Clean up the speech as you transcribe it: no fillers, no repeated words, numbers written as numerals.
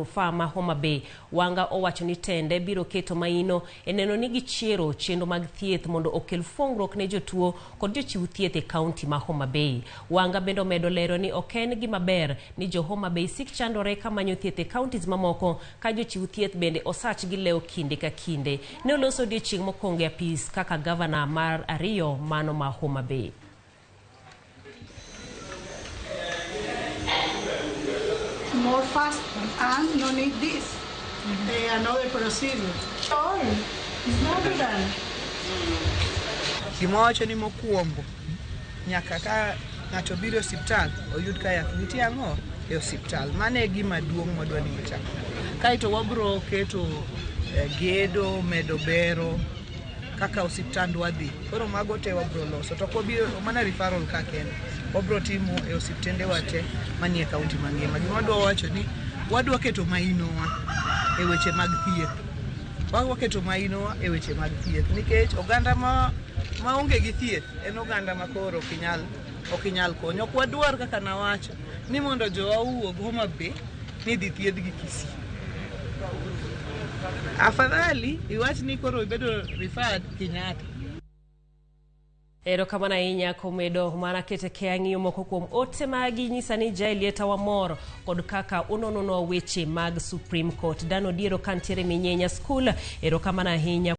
Fama Homa Bay wanga owacho ni tende biro keto maino eneno ni gichiero chenro mag thieth mondo okel fongruok ne jotuo kod jochiw thieth e kaunti ma Homa Bay. Wanga bendo medo lero ni oken gima ber ni jo Homa Bay sik chandore kamanyo thieth e kauntis mamoko ka jochiw thieth bende osach gi leo kinde ka kinde. Ne oloso odiochieng' mokwongo e apis kaka gavana mar ariyo mano ma Homa Bay. More fast and no need this. Another procedure. Oh, it's not done. Gimowacho ni mokwongo nyaka ka ng'ato biro hospital oyud ka yath nitie ang'o e hospital. Mano e gima duong' madwani wachak. Kaito wabro keto gedo medo bero kaka hospitandwa dhi. Koro mago te wabro loso to ko biro mana referral ka kende. Wabro timo e hospitende wate manie kaunti mangima. Gima wadwa wacho ni wadwa keto mainowa e weche mag thieth. Wadwa keto mainowa e weche mag thieth nikech oganda ma onge gi thieth en oganda ma koro okinyal konyo. Ok wadwar kaka nawacho ni mondo jowa wuog Homa Bay ni dhi thieth gi Kisii. Afadhali iwach ni koro ibedo referred Kenyatta. Ero kama na inya komedo mana kete keang'iyo moko kuom ote magi nyisa ni Jael Lieta wa mor kod kaka unonono weche mag Supreme Court. Dano diero kantiere minyenya school. Ero kama na hinya